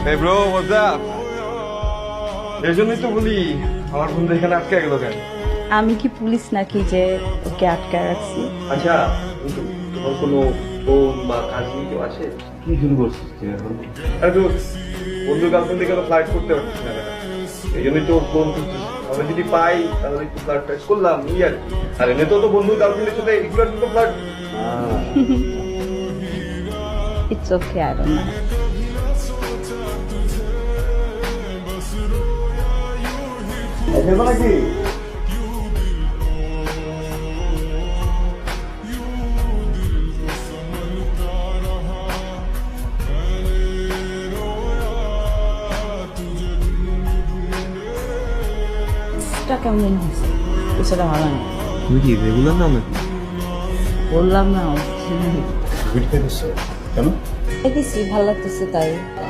Hey bro, what's up? এর জন্যই তো বলি আমার বন্ধু এখানে আটকে গেল কেন? আমি কি পুলিশ নাকি যে ওকে আটকায় রাখছি? আচ্ছা, তোমার কোনো বোন বা কাজিন কেউ আছে? কি শুরু করছিস তুই এখন? আরে তো বন্ধু গার্লফ্রেন্ড কেন ফ্লাইট করতে পারছিস না কেন? এই জন্যই তো ফোন করছিস। আমরা যদি পাই তাহলে একটু ফ্লাইট ফ্লাইট করলাম এই আর কি। আর এমনি তো বন্ধু গার্লফ্রেন্ডের সাথে রেগুলার তো flight. It's okay, I don't know. খেলবো নাকি? এটা কেমন হয়েছে? কিছুটা ভালো না। তুমি কি রেগুলার নাও নাকি? বললাম না, কেন? দেখেছি ভালো লাগতেছে তাই।